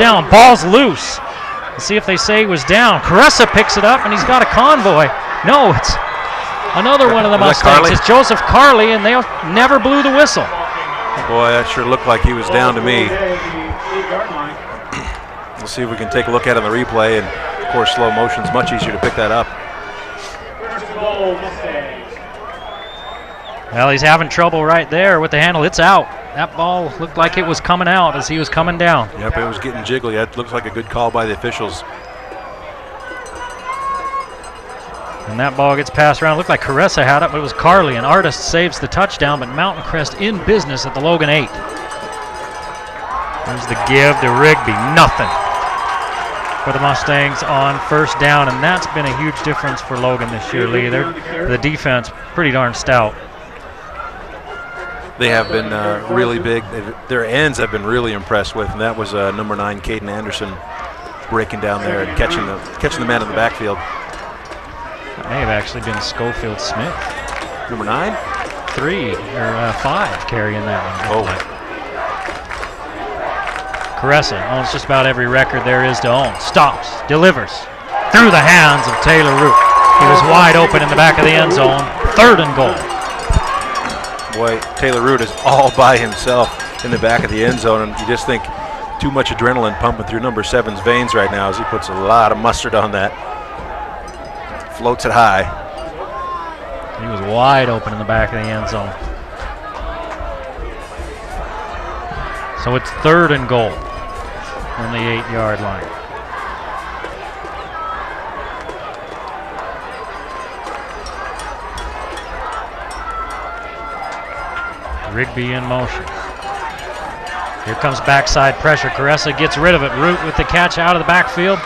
down. Ball's loose. Let's see if they say he was down. Caressa picks it up, and he's got a convoy. No, it's another one of the Mustangs. It's Joseph Carley, and they never blew the whistle. Boy, that sure looked like he was down to me. We'll see if we can take a look at it on the replay, and of course slow motion is much easier to pick that up. Well, he's having trouble right there with the handle. It's out. That ball looked like it was coming out as he was coming down. Yep, it was getting jiggly. That looks like a good call by the officials. And that ball gets passed around. Looked like Caressa had it, but it was Carley. And Artist saves the touchdown, but Mountain Crest in business at the Logan 8. There's the give to Rigby. Nothing for the Mustangs on first down, and that's been a huge difference for Logan this year, Lee. The defense pretty darn stout. They have been really big. Their ends have been really impressed with, and that was number 9, Caden Anderson, breaking down there and catching the man in the backfield. That may have actually been Schofield Smith. Number 9? 3 or 5 carrying that one. Oh. Caressa owns just about every record there is to own. Stops, delivers, through the hands of Taylor Root. He was wide open in the back of the end zone. 3rd and goal. Boy, Taylor Root is all by himself in the back of the end zone, and you just think too much adrenaline pumping through number 7's veins right now as he puts a lot of mustard on that. Floats it high. He was wide open in the back of the end zone. So it's 3rd and goal from the 8-yard line. Rigby in motion. Here comes backside pressure. Caressa gets rid of it. Root with the catch out of the backfield.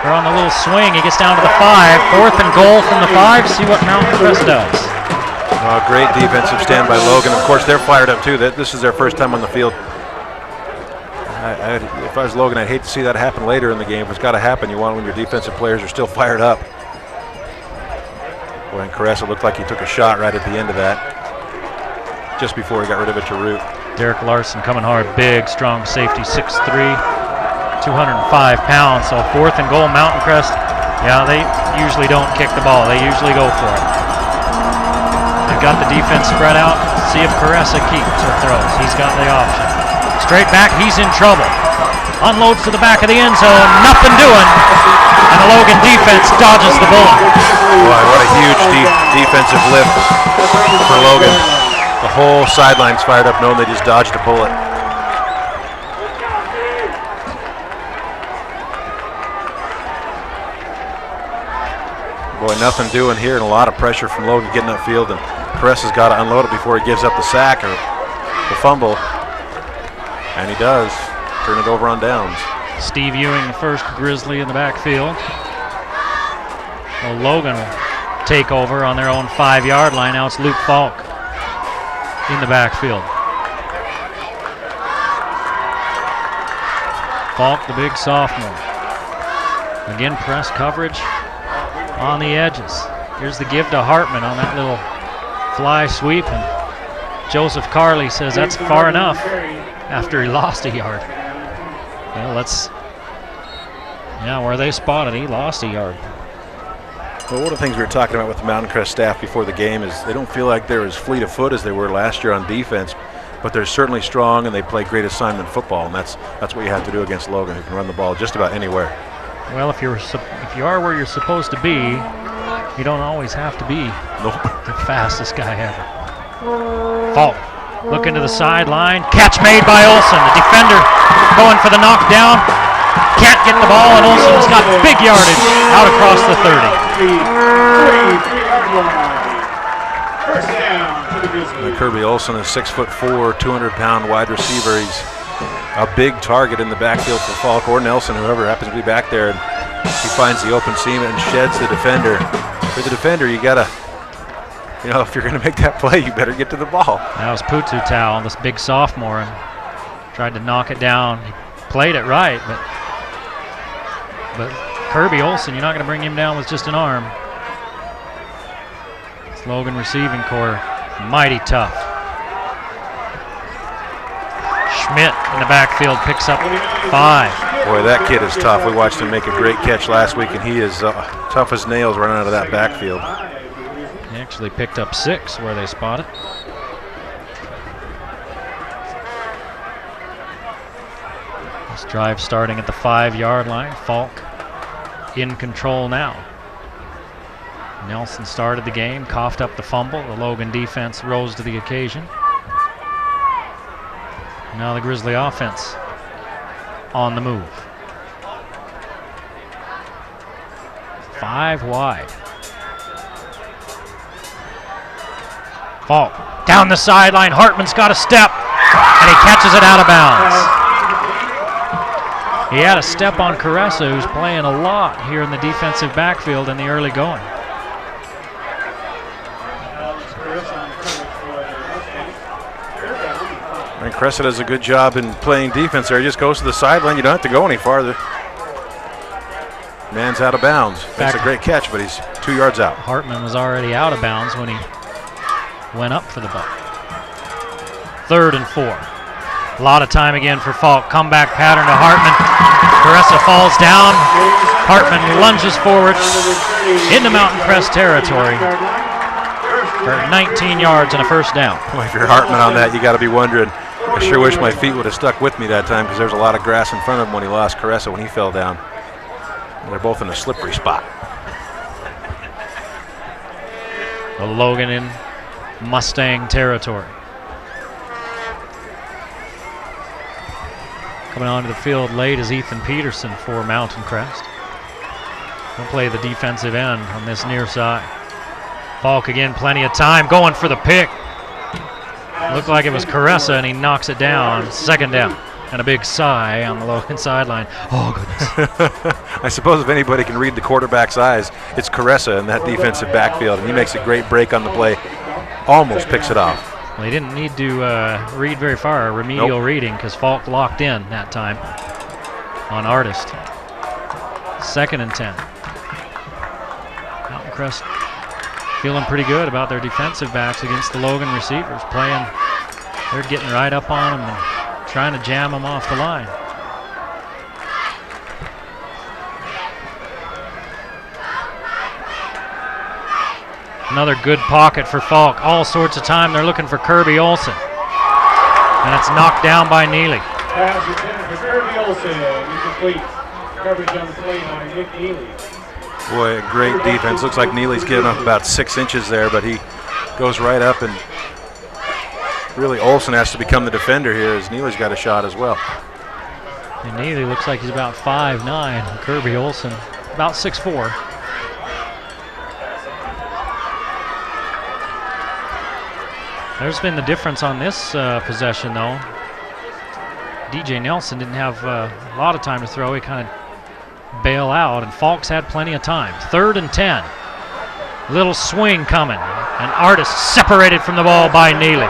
They're on the little swing. He gets down to the 5. 4th and goal from the 5. See what Mountain Crest does. Great defensive stand by Logan. Of course, they're fired up too. This is their first time on the field. If I was Logan, I'd hate to see that happen later in the game. If it's got to happen, you want it when your defensive players are still fired up. Boy, and Caressa looked like he took a shot right at the end of that, just before he got rid of it to Root. Derek Larson coming hard, big, strong safety, 6'3", 205 pounds. So 4th and goal, Mountain Crest. Yeah, they usually don't kick the ball. They usually go for it. They've got the defense spread out. See if Caressa keeps or throws. He's got the option. Straight back, he's in trouble. Unloads to the back of the end zone, nothing doing. And the Logan defense dodges the bullet. Boy, what a huge defensive lift for Logan. The whole sideline's fired up knowing they just dodged a bullet. Boy, nothing doing here, and a lot of pressure from Logan getting upfield, and Caressa's got to unload it before he gives up the sack or the fumble. And he does. Turn it over on downs. Steve Ewing, the first Grizzly in the backfield. Well, Logan will take over on their own 5-yard line. Now it's Luke Falk in the backfield. Falk, the big sophomore. Again, press coverage on the edges. Here's the give to Hartman on that little fly sweep, and Joseph Carley says that's far enough after he lost a yard. Well, where they spotted, he lost a yard. Well, one of the things we were talking about with the Mountain Crest staff before the game is they don't feel like they're as fleet of foot as they were last year on defense, but they're certainly strong and they play great assignment football, and that's what you have to do against Logan, who can run the ball just about anywhere. Well, if you are where you're supposed to be, you don't always have to be the fastest guy ever. Falk, looking to the sideline, catch made by Olsen. The defender going for the knockdown, can't get the ball, and Olsen has got big yardage out across the 30. Kirby Olsen is 6'4", 200-pound wide receiver. He's a big target in the backfield for Falk or Nelson, whoever happens to be back there. And he finds the open seam and sheds the defender. For the defender, you gotta, if you're gonna make that play, you better get to the ball. That was Putu Tao, this big sophomore, and tried to knock it down. He played it right, but Kirby Olsen, you're not gonna bring him down with just an arm. This Logan receiving core, mighty tough. Schmidt in the backfield picks up 5. Boy, that kid is tough. We watched him make a great catch last week, and he is tough as nails running out of that backfield. He actually picked up 6 where they spotted. This drive starting at the 5-yard line. Falk in control now. Nelson started the game, coughed up the fumble. The Logan defense rose to the occasion. Now the Grizzly offense on the move. 5 wide. Falk down the sideline. Hartman's got a step, and he catches it out of bounds. He had a step on Caressa, who's playing a lot here in the defensive backfield in the early going. And Crest does a good job in playing defense there. He just goes to the sideline. You don't have to go any farther. Man's out of bounds. That's a great catch, but he's 2 yards out. Hartman was already out of bounds when he went up for the ball. 3rd and 4. A lot of time again for Falk. Comeback pattern to Hartman. Caressa falls down. Hartman lunges forward into Mountain Crest territory for 19 yards and a first down. Well, if you're Hartman on that, you got to be wondering, I sure wish my feet would have stuck with me that time, because there's a lot of grass in front of him when he lost Caressa when he fell down. And they're both in a slippery spot. Well, Logan in Mustang territory. Coming onto the field late is Ethan Peterson for Mountain Crest. He'll play the defensive end on this near side. Falk again, plenty of time, going for the pick. Looked like it was Caressa, and he knocks it down. 2nd down. And a big sigh on the Logan sideline. Oh, goodness. I suppose if anybody can read the quarterback's eyes, it's Caressa in that defensive backfield, and he makes a great break on the play. Almost picks it off. Well, he didn't need to read very far, remedial reading, because Falk locked in that time on Artist. 2nd and 10. Mountain Crest feeling pretty good about their defensive backs against the Logan receivers. They're getting right up on them and trying to jam them off the line. Another good pocket for Falk. All sorts of time. They're looking for Kirby Olsen. And it's knocked down by Neely. Pass intended for Kirby Olsen. Incomplete. Coverage on the play by Nick Neely. Boy, a great defense. Looks like Neely's giving up about 6 inches there, but he goes right up, and really Olsen has to become the defender here, as Neely's got a shot as well. And Neely looks like he's about 5'9". Kirby Olsen about 6'4". There's been the difference on this possession, though. DJ Nelson didn't have a lot of time to throw. He kind of bail out, and Falk's had plenty of time. 3rd and 10. Little swing coming, and Artist separated from the ball by Neely.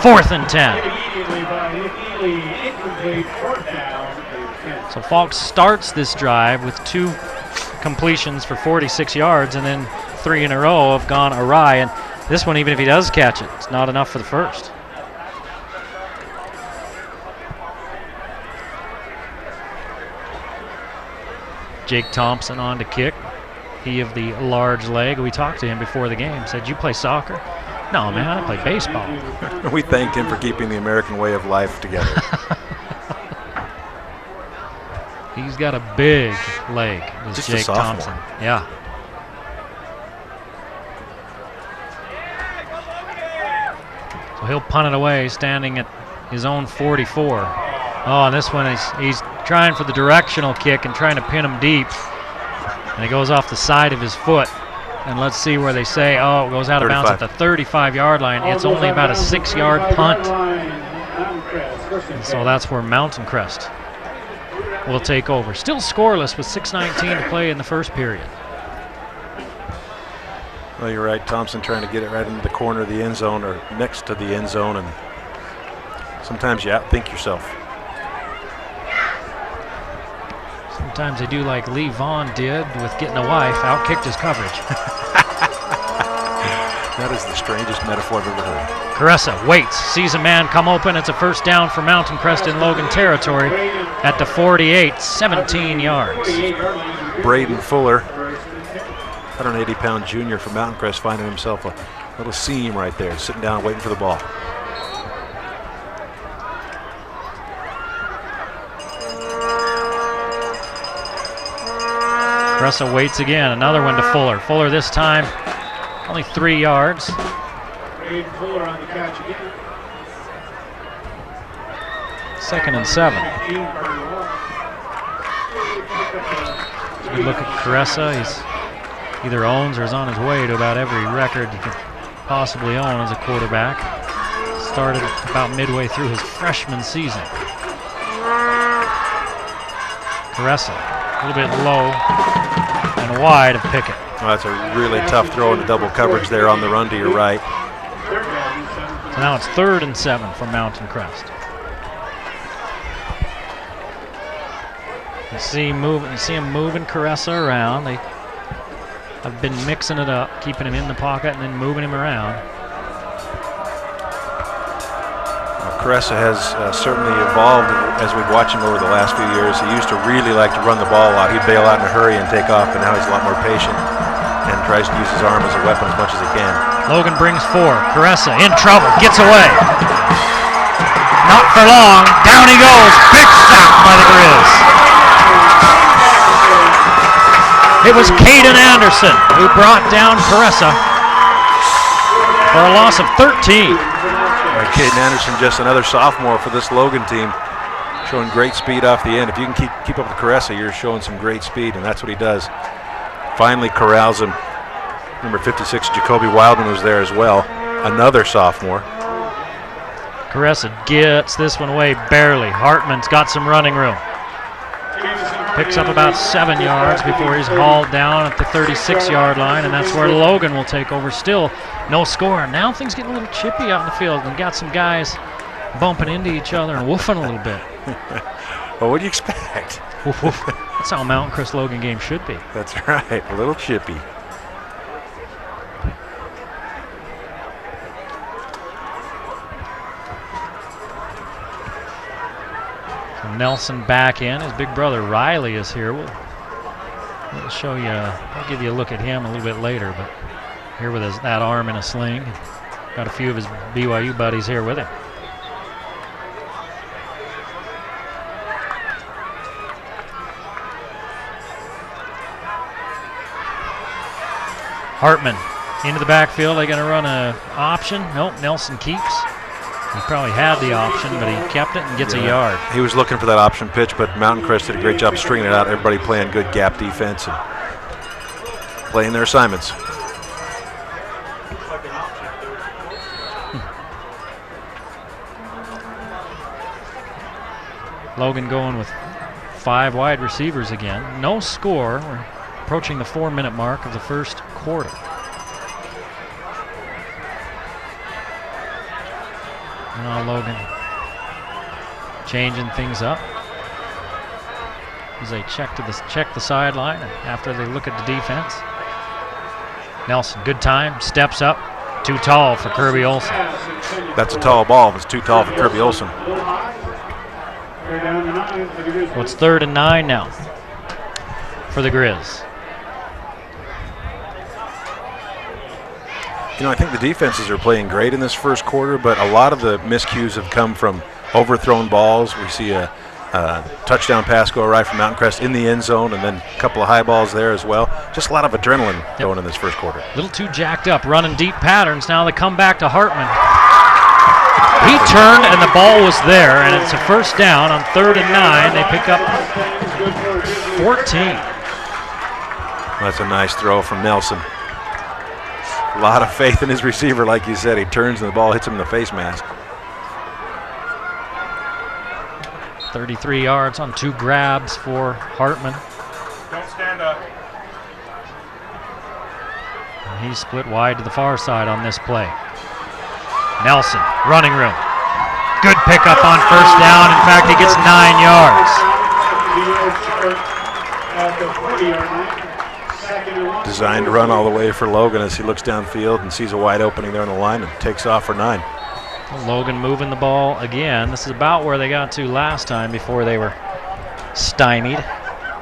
4th and 10. So Falk starts this drive with 2 completions for 46 yards, and then 3 in a row have gone awry. And this one, even if he does catch it, it's not enough for the first. Jake Thompson on to kick. He of the large leg. We talked to him before the game. Said, "You play soccer?" "No, man, I play baseball." We thanked him for keeping the American way of life together. He's got a big leg, this Just Jake a sophomore. Thompson. Yeah. So he'll punt it away, standing at his own 44. Oh, and this one he's trying for the directional kick and trying to pin him deep. And it goes off the side of his foot. And let's see where they say, oh, it goes out of bounds at the 35-yard line. It's only about a 6-yard punt. And so that's where Mountain Crest will take over. Still scoreless with 6:19 to play in the first period. Well, you're right. Thompson trying to get it right into the corner of the end zone or next to the end zone, and sometimes you outthink yourself. Sometimes they do like Lee Vaughn did with getting a wife, outkicked his coverage. That is the strangest metaphor I've ever heard. Caressa waits, sees a man come open. It's a first down for Mountain Crest in Logan territory at the 48, 17 yards. Braden Fuller, 180-pound junior from Mountain Crest, finding himself a little seam right there, sitting down waiting for the ball. Caressa waits again, another one to Fuller. Fuller this time, only 3 yards. Fuller on the catch again. 2nd and 7. Good look at Caressa. He's either owns or is on his way to about every record you could possibly own as a quarterback. Started about midway through his freshman season. Caressa, a little bit low and wide of Pickett. Well, that's a really tough throw into double coverage there on the run to your right. So now it's 3rd and 7 for Mountain Crest. You see him moving Caressa around. They have been mixing it up, keeping him in the pocket and then moving him around. Caressa has certainly evolved as we've watched him over the last few years. He used to really like to run the ball a lot. He'd bail out in a hurry and take off, but now he's a lot more patient and tries to use his arm as a weapon as much as he can. Logan brings 4. Caressa in trouble, gets away. Not for long. Down he goes. Big sack by the Grizz. It was Caden Anderson who brought down Caressa for a loss of 13. Caden Anderson, just another sophomore for this Logan team, showing great speed off the end. If you can keep up with Caressa, you're showing some great speed, and that's what he does. Finally corrals him. Number 56, Jacoby Wildman, was there as well, another sophomore. Caressa gets this one away barely. Hartman's got some running room. Picks up about 7 yards before he's hauled down at the 36-yard line, and that's where Logan will take over. Still no score. Now things getting a little chippy out in the field, and got some guys bumping into each other and woofing a little bit. Well, what do you expect? Woof, woof. That's how a Mountain Crest Logan game should be. That's right, a little chippy. Nelson back in. His big brother Riley is here. We'll show you. I'll give you a look at him a little bit later. But here with that arm in a sling, got a few of his BYU buddies here with him. Hartman into the backfield. They're going to run an option. Nope. Nelson keeps. He probably had the option, but he kept it and gets a yard. He was looking for that option pitch, but Mountain Crest did a great job stringing it out. Everybody playing good gap defense and playing their assignments. Logan going with 5 wide receivers again. No score. We're approaching the 4-minute mark of the first quarter. Now Logan changing things up as they check the sideline, and after they look at the defense. Nelson, good time, steps up, too tall for Kirby Olsen. That's a tall ball. It's too tall for Kirby Olsen. Well, it's 3rd and 9 now for the Grizz. You know, I think the defenses are playing great in this first quarter, but a lot of the miscues have come from overthrown balls. We see a touchdown pass go right from Mountain Crest in the end zone, and then a couple of high balls there as well. Just a lot of adrenaline going in this first quarter. A little too jacked up, running deep patterns. Now they come back to Hartman. He turned and the ball was there, and it's a first down on 3rd and 9. They pick up 14. That's a nice throw from Nelson. A lot of faith in his receiver, like you said. He turns and the ball hits him in the face mask. 33 yards on 2 grabs for Hartman. Don't stand up. And he's split wide to the far side on this play. Nelson, running room. Good pickup on first down. In fact, he gets 9 yards. Designed to run all the way for Logan as he looks downfield and sees a wide opening there on the line and takes off for 9. Logan moving the ball again. This is about where they got to last time before they were stymied.